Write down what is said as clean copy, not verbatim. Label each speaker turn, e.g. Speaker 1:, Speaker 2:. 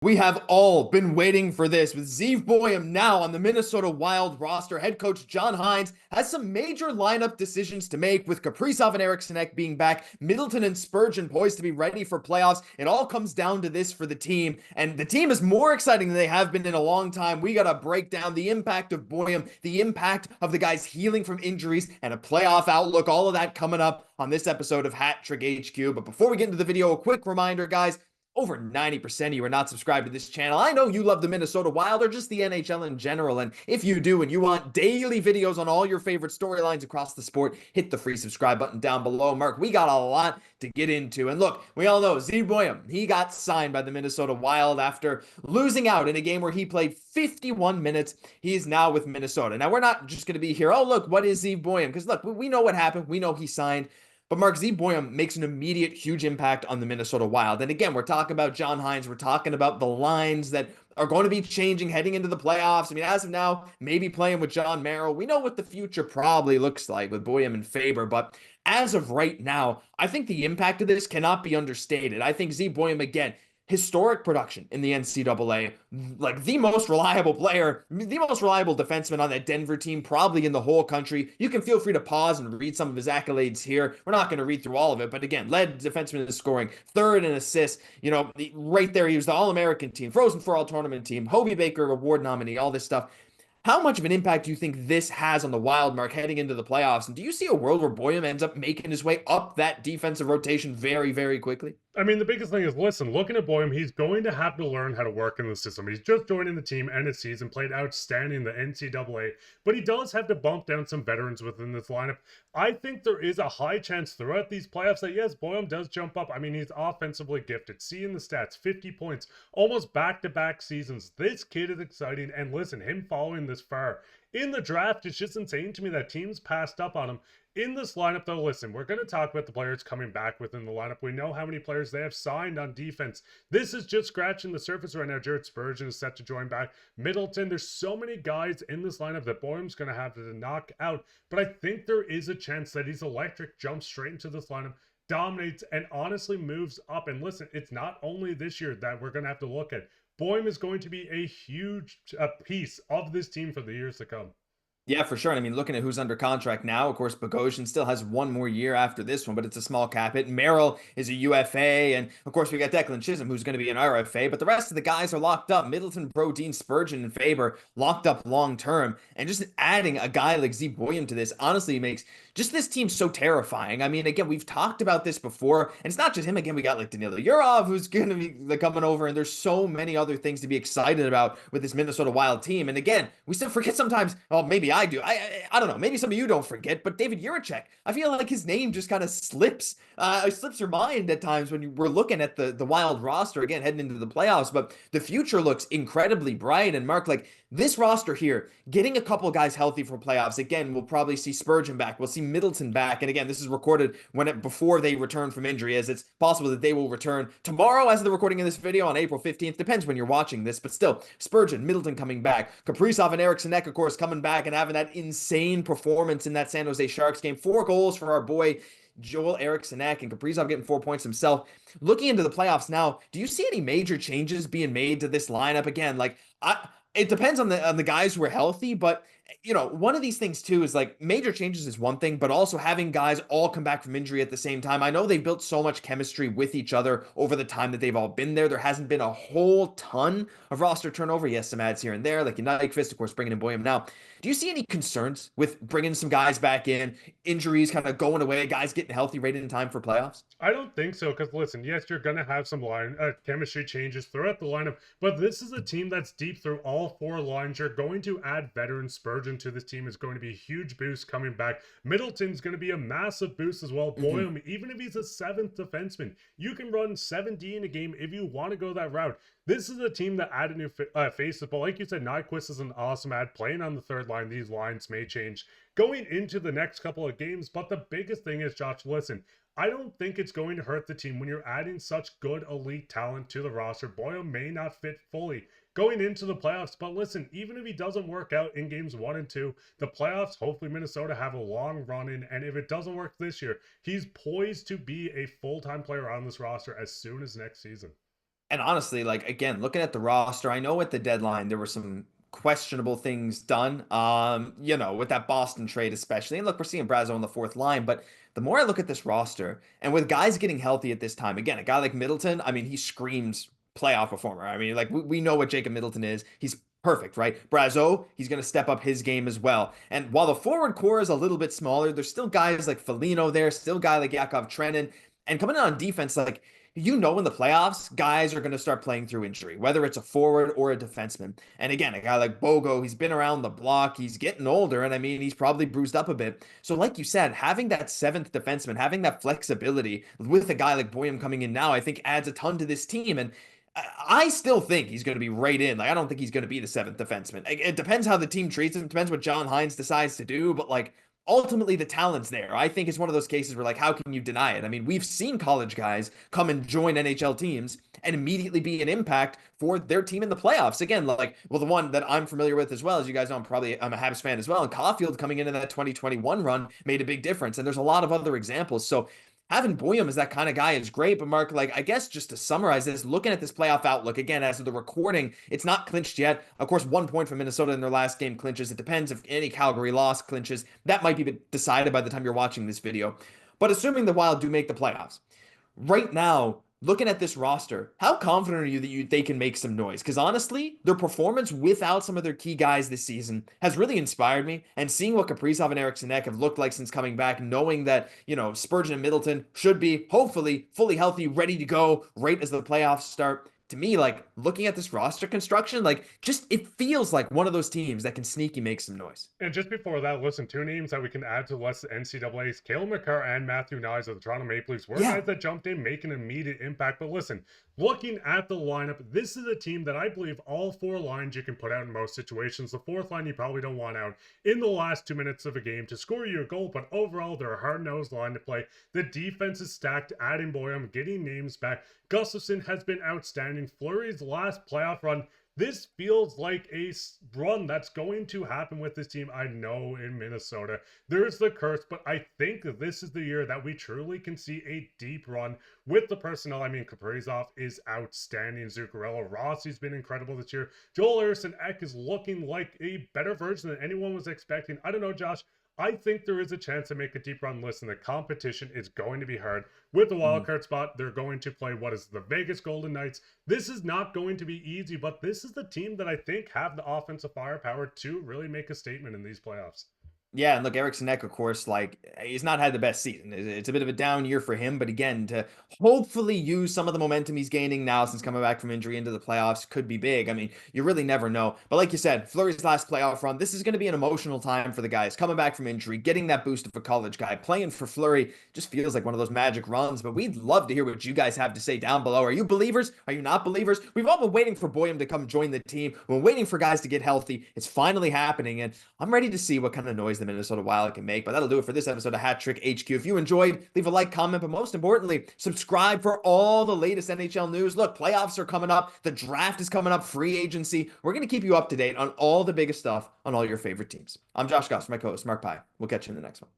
Speaker 1: We have all been waiting for this with Zeev Buium now on the Minnesota Wild roster. Head coach John Hynes has some major lineup decisions to make with Kaprizov and Eriksson Ek being back, Middleton and Spurgeon poised to be ready for playoffs. It all comes down to this for the team, and the team is more exciting than they have been in a long time. We got to break down the impact of Buium, the impact of the guys healing from injuries, and a playoff outlook. All of that coming up on this episode of Hat Trick HQ. But before we get into the video, a quick reminder, guys. Over 90% of you are not subscribed to this channel. I know you love the Minnesota Wild or just the NHL in general, and if you do and you want daily videos on all your favorite storylines across the sport, hit the free subscribe button down below. Mark, we got a lot to get into. And look, we all know Zeev Buium, he got signed by the Minnesota Wild after losing out in a game where he played 51 minutes. He is now with Minnesota. Now, we're not just going to be here, oh, look, what is Zeev Buium? Because look, we know what happened. We know he signed. But Mark, Zeev Buium makes an immediate huge impact on the Minnesota Wild. And again, we're talking about John Hynes. We're talking about the lines that are going to be changing heading into the playoffs. I mean, as of now, maybe playing with John Merrill. We know what the future probably looks like with Buium and Faber. But as of right now, I think the impact of this cannot be understated. I think Zeev Buium, again, historic production in the NCAA, like the most reliable player, the most reliable defenseman on that Denver team, probably in the whole country. You can feel free to pause and read some of his accolades here. We're not going to read through all of it, but again, led defenseman in scoring, third in assists. You know, right there, he was the All-American team, Frozen Four All-Tournament team, Hobie Baker Award nominee, all this stuff. How much of an impact do you think this has on the Wild, Mark, heading into the playoffs? And do you see a world where Buium ends up making his way up that defensive rotation very, very quickly?
Speaker 2: I mean, the biggest thing is, listen, looking at Boehm, he's going to have to learn how to work in the system. He's just joining the team end of season, played outstanding in the NCAA, but he does have to bump down some veterans within this lineup. I think there is a high chance throughout these playoffs that, yes, Boehm does jump up. I mean, he's offensively gifted. Seeing the stats, 50 points, almost back-to-back seasons. This kid is exciting, and listen, him following this far in the draft, it's just insane to me that teams passed up on him. In this lineup, though, listen, we're going to talk about the players coming back within the lineup. We know how many players they have signed on defense. This is just scratching the surface right now. Jared Spurgeon is set to join back. Middleton, there's so many guys in this lineup that Boehm's going to have to knock out. But I think there is a chance that he's electric, jumps straight into this lineup, dominates, and honestly moves up. And listen, it's not only this year that we're going to have to look at. Boehm is going to be a huge piece of this team for the years to come.
Speaker 1: Yeah, for sure. And I mean, looking at who's under contract now, of course, Bogosian still has one more year after this one, but it's a small cap hit. Merrill is a UFA. And of course, we got Declan Chisholm, who's going to be an RFA. But the rest of the guys are locked up. Middleton, Brodin, Spurgeon, and Faber locked up long term. And just adding a guy like Zeev Buium to this honestly makes just this team so terrifying. I mean, again, we've talked about this before. And it's not just him. Again, we got like Danilo Yurov, who's going to be coming over. And there's so many other things to be excited about with this Minnesota Wild team. And again, we still forget sometimes, well, maybe I do. I don't know. Maybe some of you don't forget, but David Jiricek, I feel like his name just kind of slips your mind at times when we're looking at the Wild roster again heading into the playoffs. But the future looks incredibly bright. And Mark, like this roster here, getting a couple guys healthy for playoffs again, we'll probably see Spurgeon back. We'll see Middleton back. And again, this is recorded before they return from injury, as it's possible that they will return tomorrow as the recording of this video on April 15th. Depends when you're watching this, but still, Spurgeon, Middleton coming back, Kaprizov and Eriksson Ek, of course, coming back and having that insane performance in that San Jose Sharks game. 4 goals for our boy Joel Eriksson Ek, and Kaprizov getting 4 points himself. Looking into the playoffs now, do you see any major changes being made to this lineup? Again, like it depends on the guys who are healthy, but you know, one of these things too is like major changes is one thing, but also having guys all come back from injury at the same time. I know they built so much chemistry with each other over the time that they've all been there. There hasn't been a whole ton of roster turnover. Yes, some ads here and there, like Nyquist, of course, bringing in Buium now. Do you see any concerns with bringing some guys back in, injuries kind of going away, guys getting healthy right in time for playoffs?
Speaker 2: I don't think so, because listen, yes, you're going to have some chemistry changes throughout the lineup, but this is a team that's deep through all 4 lines. You're going to add veteran Spurgeon to this team. Is going to be a huge boost coming back. Middleton's going to be a massive boost as well. Buium, even if he's a 7th defenseman, you can run 7D in a game if you want to go that route. This is a team that added new faces, but like you said, Nyquist is an awesome ad. Playing on the 3rd line, these lines may change going into the next couple of games, but the biggest thing is, Josh, listen, I don't think it's going to hurt the team when you're adding such good elite talent to the roster. Buium may not fit fully going into the playoffs, but listen, even if he doesn't work out in games 1 and 2, the playoffs, hopefully Minnesota have a long run in, and if it doesn't work this year, he's poised to be a full-time player on this roster as soon as next season.
Speaker 1: And honestly, like again, looking at the roster, I know at the deadline there were some questionable things done. With that Boston trade especially. And look, we're seeing Brazo on the fourth line, but the more I look at this roster and with guys getting healthy at this time, again, a guy like Middleton, I mean, he screams playoff performer. I mean, like we know what Jacob Middleton is. He's perfect, right? Brazo, he's going to step up his game as well. And while the forward core is a little bit smaller, there's still guys like Foligno there, still a guy like Yakov Trenin. And coming in on defense, like in the playoffs, guys are going to start playing through injury, whether it's a forward or a defenseman. And again, a guy like Bogo, he's been around the block, he's getting older, and I mean, he's probably bruised up a bit. So, like you said, having that seventh defenseman, having that flexibility with a guy like Buium coming in now, I think adds a ton to this team. And I still think he's going to be right in. Like, I don't think he's going to be the seventh defenseman. It depends how the team treats him. It depends what John Hines decides to do. But like, ultimately, the talent's there. I think it's one of those cases where, like, how can you deny it? I mean, we've seen college guys come and join NHL teams and immediately be an impact for their team in the playoffs. Again, like, well, the one that I'm familiar with as well, as you guys know, I'm a Habs fan as well. And Caulfield coming into that 2021 run made a big difference. And there's a lot of other examples. So having Buium as that kind of guy is great. But Mark, like, I guess just to summarize this, looking at this playoff outlook, again, as of the recording, it's not clinched yet. Of course, 1 point from Minnesota in their last game clinches. It depends if any Calgary loss clinches. That might be decided by the time you're watching this video. But assuming the Wild do make the playoffs, right now, looking at this roster, how confident are you that they can make some noise? Because honestly, their performance without some of their key guys this season has really inspired me. And seeing what Kaprizov and Eriksson Ek have looked like since coming back, knowing that, Spurgeon and Middleton should be hopefully fully healthy, ready to go right as the playoffs start. To me, like looking at this roster construction, like just it feels like one of those teams that can sneaky make some noise.
Speaker 2: And just before that, listen, two names that we can add to the list of NCAA's, Cale Makar and Matthew Knies of the Toronto Maple Leafs were guys that jumped in, making an immediate impact. But listen, looking at the lineup, this is a team that I believe all four lines you can put out in most situations. The fourth line you probably don't want out in the last 2 minutes of a game to score you a goal, but overall they're a hard-nosed line to play. The defense is stacked, adding Buium, getting names back. Gustavsson has been outstanding. Fleury's last playoff run, this feels like a run that's going to happen with this team. I know in Minnesota there's the curse, but I think this is the year that we truly can see a deep run with the personnel. I mean, Kaprizov is outstanding. Zuccarello, Rossi's been incredible this year. Joel Eriksson Ek is looking like a better version than anyone was expecting. I don't know, Josh. I think there is a chance to make a deep run. Listen, the competition is going to be hard. With the wildcard spot, they're going to play what is the Vegas Golden Knights. This is not going to be easy, but this is the team that I think have the offensive firepower to really make a statement in these playoffs.
Speaker 1: Yeah, and look, Eriksson Ek, of course, like he's not had the best season. It's a bit of a down year for him, but again, to hopefully use some of the momentum he's gaining now since coming back from injury into the playoffs could be big. I mean, you really never know. But like you said, Fleury's last playoff run, this is going to be an emotional time for the guys coming back from injury, getting that boost of a college guy, playing for Fleury just feels like one of those magic runs. But we'd love to hear what you guys have to say down below. Are you believers? Are you not believers? We've all been waiting for Buium to come join the team. We're waiting for guys to get healthy. It's finally happening, and I'm ready to see what kind of noise the Minnesota Wild can make. But that'll do it for this episode of Hat Trick HQ. If you enjoyed, leave a like, comment, but most importantly, subscribe for all the latest NHL news. Look, playoffs are coming up. The draft is coming up. Free agency. We're going to keep you up to date on all the biggest stuff on all your favorite teams. I'm Josh Gosse, my co-host, Mark Pye. We'll catch you in the next one.